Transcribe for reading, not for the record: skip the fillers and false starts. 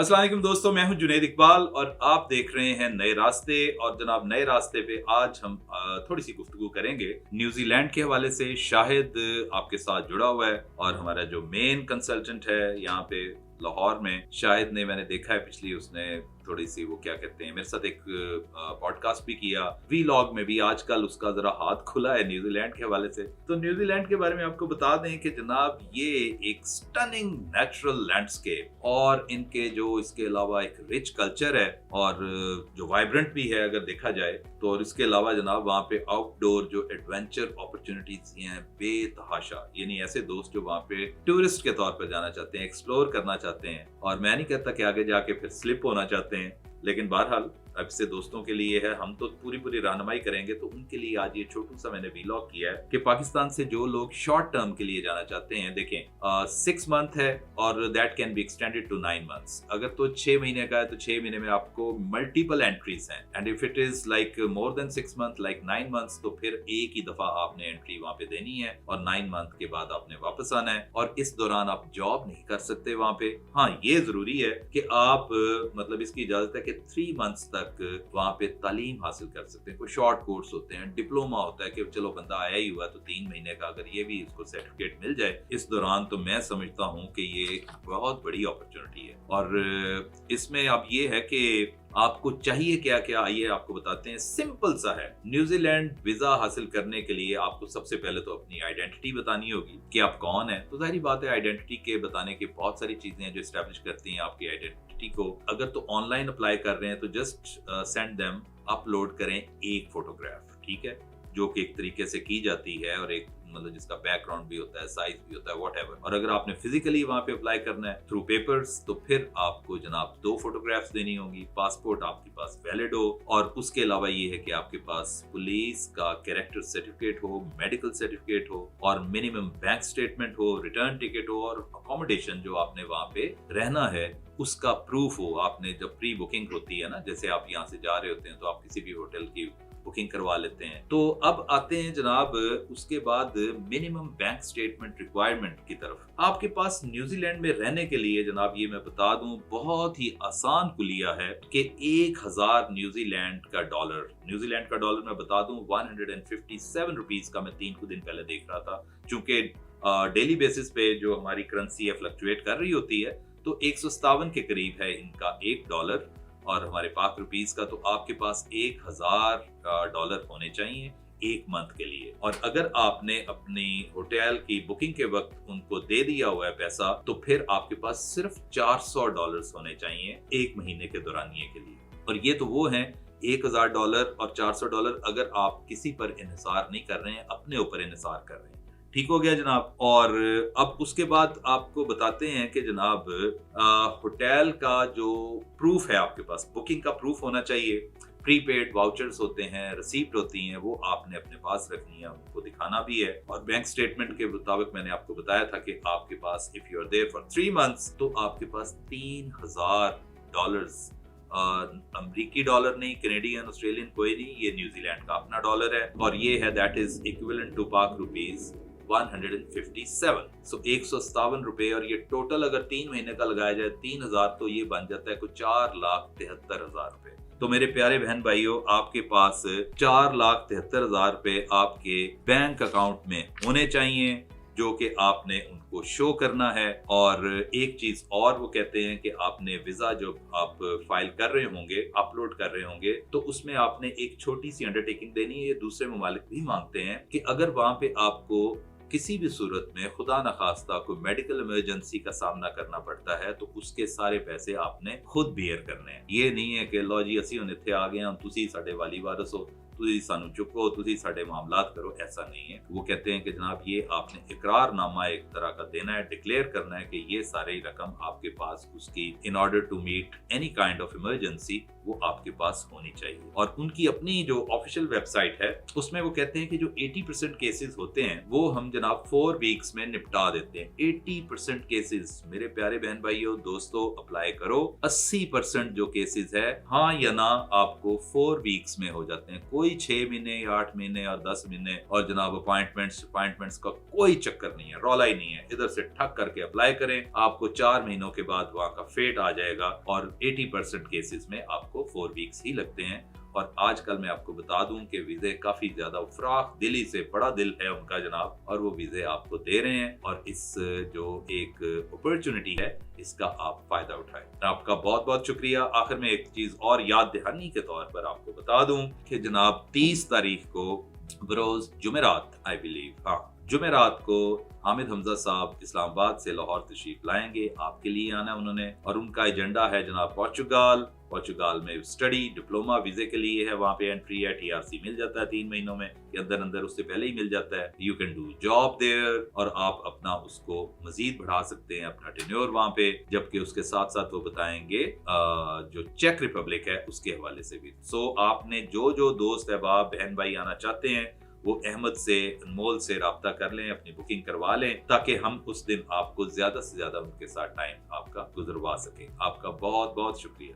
अस्सलाम वालेकुम दोस्तों, मैं हूं जुनैद इकबाल और आप देख रहे हैं नए रास्ते। और जनाब नए रास्ते पे आज हम थोड़ी सी गुफ्तगू करेंगे न्यूजीलैंड के हवाले से। शाहिद आपके साथ जुड़ा हुआ है और हमारा जो मेन कंसल्टेंट है यहाँ पे लाहौर में, शाहिद ने, मैंने देखा है पिछली, उसने थोड़ी सी वो क्या कहते हैं, मेरे साथ एक पॉडकास्ट भी किया, वीलॉग में भी आजकल उसका जरा हाथ खुला है न्यूजीलैंड के हवाले से। तो न्यूजीलैंड के बारे में आपको बता दें कि जनाब ये एक स्टनिंग नेचुरल लैंडस्केप और इनके जो इसके अलावा एक रिच कल्चर है और जो वाइब्रेंट भी है अगर देखा जाए तो। और इसके अलावा जनाब वहाँ पे आउटडोर जो एडवेंचर अपॉर्चुनिटीज हैं बेतहाशा, यानी ऐसे दोस्त जो वहाँ पे टूरिस्ट के तौर पर जाना चाहते हैं, एक्सप्लोर करना चाहते हैं। और मैं नहीं कहता कि आगे जाके फिर स्लिप होना चाहते हैं, लेकिन बहरहाल अब से दोस्तों के लिए है, हम तो पूरी रहनुमाई करेंगे। तो उनके लिए आज ये छोटू सा मैंने वीलॉग किया है कि पाकिस्तान से जो लोग शॉर्ट टर्म के लिए जाना चाहते हैं, देखें 6 मंथ है और that can be extended to 9 months. अगर तो 6 महीने का है तो 6 महीने में आपको मल्टीपल एंट्रीज हैं। And if it is like more than 6 month, like 9 months, तो फिर एक ही दफा आपने एंट्री वहां पे देनी है और 9 मंथ के बाद आपने वापस आना है। और इस दौरान आप जॉब नहीं कर सकते वहां पे। हाँ, ये जरूरी है कि आप मतलब इसकी इजाजत है कि 3 मंथ्स तक वहां पे तालीम हासिल कर सकते हैं। कोई शॉर्ट कोर्स होते हैं, डिप्लोमा होता है कि चलो बंदा आया ही हुआ तो 3 महीने का अगर ये भी इसको सर्टिफिकेट मिल जाए इस दौरान, तो मैं समझता हूं कि ये एक बहुत बड़ी अपॉर्चुनिटी है। और इसमें अब ये है कि आपको चाहिए क्या क्या, आइए आपको बताते हैं। सिंपल सा है, न्यूजीलैंड वीजा हासिल करने के लिए आपको सबसे पहले तो अपनी आइडेंटिटी बतानी होगी कि आप कौन है। तो जाहिर बात है आइडेंटिटी के बताने के बहुत सारी चीजें हैं जो एस्टेब्लिश करती हैं आपकी आइडेंटिटी को। अगर तो ऑनलाइन अप्लाई कर रहे हैं तो जस्ट सेंड देम, अपलोड करें एक फोटोग्राफ, ठीक है, जो कि एक तरीके से की जाती है और एक मतलब जिसका बैकग्राउंड भी होता है, साइज भी होता है, व्हाटएवर। और अगर आपने फिजिकली वहां पे अप्लाई करना है थ्रू पेपर्स, तो फिर आपको जनाब 2 फोटोग्राफ्स देनी होंगी। पासपोर्ट आपके पास वैलिड हो और उसके अलावा ये है कि आपके पास पुलिस का कैरेक्टर सर्टिफिकेट हो, मेडिकल सर्टिफिकेट हो और मिनिमम बैंक स्टेटमेंट हो, रिटर्न टिकट हो और अकोमोडेशन जो आपने वहां पे रहना है उसका प्रूफ हो। आपने जब प्री बुकिंग होती है ना, जैसे आप यहाँ से जा रहे होते हैं तो आप किसी भी होटल की बुकिंग करवा लेते हैं। तो अब आते हैं जनाब उसके बाद मिनिमम बैंक स्टेटमेंट रिक्वायरमेंट की तरफ। आपके पास न्यूजीलैंड में रहने के लिए जनाब ये मैं बता दूं बहुत ही आसान कुलिया है कि 1000 न्यूजीलैंड का डॉलर मैं बता दूं 157 रुपीज का मैं 3 दिन पहले देख रहा था। चूंकि डेली बेसिस पे जो हमारी करेंसी है फ्लक्चुएट कर रही होती है, तो 157 के करीब है इनका $1 और हमारे पाक रुपीस का। तो आपके पास 1000 डॉलर होने चाहिए 1 मंथ के लिए। और अगर आपने अपनी होटल की बुकिंग के वक्त उनको दे दिया हुआ है पैसा, तो फिर आपके पास सिर्फ $400 होने चाहिए 1 महीने के दौरानिए के लिए। और ये तो वो हैं $1000 और $400 अगर आप किसी पर इन्हिसार नहीं कर रहे हैं, अपने ऊपर इन्हिसार कर रहे हैं। ठीक हो गया जनाब। और अब उसके बाद आपको बताते हैं कि जनाब होटल का जो प्रूफ है आपके पास, बुकिंग का प्रूफ होना चाहिए। प्रीपेड वाउचर्स होते हैं, रिसीप्ट होती हैं, वो आपने अपने पास रखनी है, उनको दिखाना भी है। और बैंक स्टेटमेंट के मुताबिक मैंने आपको बताया था कि आपके पास if you are there for 3 months तो आपके पास $3000, अमरीकी डॉलर नहीं, कैनेडियन, ऑस्ट्रेलियन कोई नहीं, ये न्यूजीलैंड का अपना डॉलर है और ये है दैट इज इक्विवेलेंट टू पाक रुपीस 157। सो 157 रुपए। और ये टोटल अगर 3 महीने का लगाया जाए 3000, तो ये बन जाता है कुछ 4,73,000 रुपए। तो मेरे प्यारे बहन भाइयों, आपके पास 4,73,000 रुपए आपके बैंक अकाउंट में होने चाहिए जो कि आपने उनको शो करना है। और एक चीज और वो कहते हैं कि आपने वीजा जो आप फाइल कर रहे होंगे, अपलोड कर रहे होंगे, तो उसमें आपने एक छोटी सी अंडरटेकिंग देनी है। ये दूसरे ममालिक भी मांगते हैं कि अगर वहां पे आपको किसी भी सूरत में खुदा न खास्ता कोई मेडिकल इमरजेंसी का सामना करना पड़ता है तो उसके सारे पैसे आपने खुद बियर करने हैं। ये नहीं है कि लो जी असी हुण इत्थे आ गए हम, तुसी साडे वाली वारस हो, तुसी सानू चुको, तुसी साडे मामलात करो, ऐसा नहीं है। वो कहते हैं कि जनाब ये आपने इकरारनामा एक तरह का देना है, डिक्लेयर करना है कि ये सारी रकम आपके पास उसकी in order to meet any kind of emergency वो आपके पास होनी चाहिए। और उनकी अपनी जो ऑफिशियल वेबसाइट है उसमें वो कहते हैं कि जो 80% केसेस होते हैं वो हम जनाब 4 वीक्स में निपटा देते हैं। 80% केसेस मेरे प्यारे बहन भाइयों दोस्तों अप्लाई करो। 80% जो केसेस है हाँ या ना आपको 4 वीक्स में हो जाते हैं। कोई कोई 6 महीने 8 महीने और 10 महीने और जनाब अपॉइंटमेंट्स का कोई चक्कर नहीं है, रौला ही नहीं है। इधर से ठक करके अप्लाई करें, आपको 4 महीनों के बाद वहां का फेट आ जाएगा और 80% केसेस में आपको 4 वीक्स ही लगते हैं। और आजकल मैं आपको बता दूं कि वीजे काफी ज्यादा फराख दिली से, बड़ा दिल है उनका जनाब, और वो वीजे आपको दे रहे हैं। और इस जो एक अपॉर्चुनिटी है इसका आप फायदा उठाएं। आपका बहुत बहुत शुक्रिया। आखिर में एक चीज और याद दहानी के तौर पर आपको बता दूं कि जनाब 30 तारीख को बरोज जुमेरात, आई बिलीव, हाँ जुमेरात को हामिद हमजा साहब इस्लामाबाद से लाहौर तशरीफ लाएंगे। आपके लिए आना उन्होंने, और उनका एजेंडा है जनाब पोर्चुगाल में स्टडी डिप्लोमा वीजे के लिए है। वहाँ पे एंट्री है, TRC मिल जाता है 3 महीनों में के अंदर अंदर, उससे पहले ही मिल जाता है। You can do job there, और आप अपना उसको मजीद बढ़ा सकते हैं, अपना टेन्योर वहाँ पे। जबकि उसके साथ साथ वो बताएंगे जो चेक रिपब्लिक है उसके हवाले से भी। सो आपने जो दोस्त अहबाब बहन भाई आना चाहते हैं वो अहमद से, अनमोल से राब्ता कर लें, अपनी बुकिंग करवा लें, ताकि हम उस दिन आपको ज्यादा से ज्यादा उनके साथ टाइम आपका गुजरवा सकें। आपका बहुत बहुत शुक्रिया।